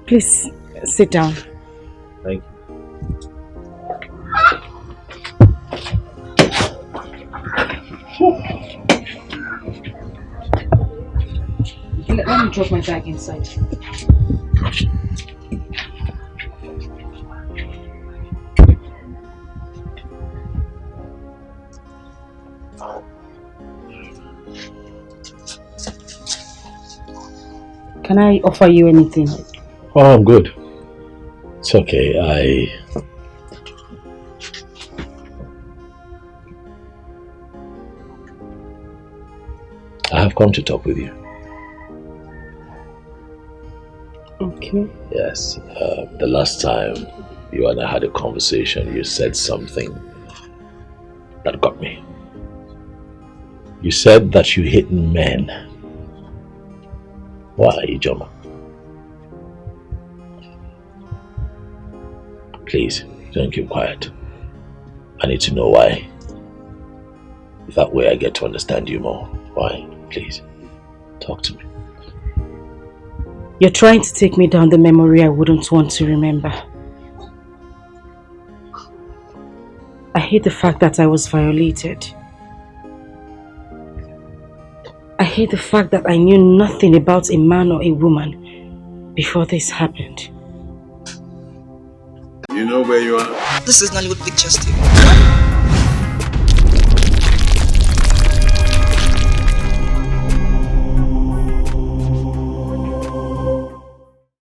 Please, sit down. Thank you. Let me drop my bag inside. Can I offer you anything? Oh, I'm good. It's okay. I have come to talk with you. Okay. Yes. The last time you and I had a conversation, you said something that got me. You said that you hate men. Why, Ijoma? Please, don't keep quiet. I need to know why. That way I get to understand you more. Why? Please, talk to me. You're trying to take me down the memory I wouldn't want to remember. I hate the fact that I was violated. I hate the fact that I knew nothing about a man or a woman before this happened. You know where you are? This is Nollywood Pictures TV.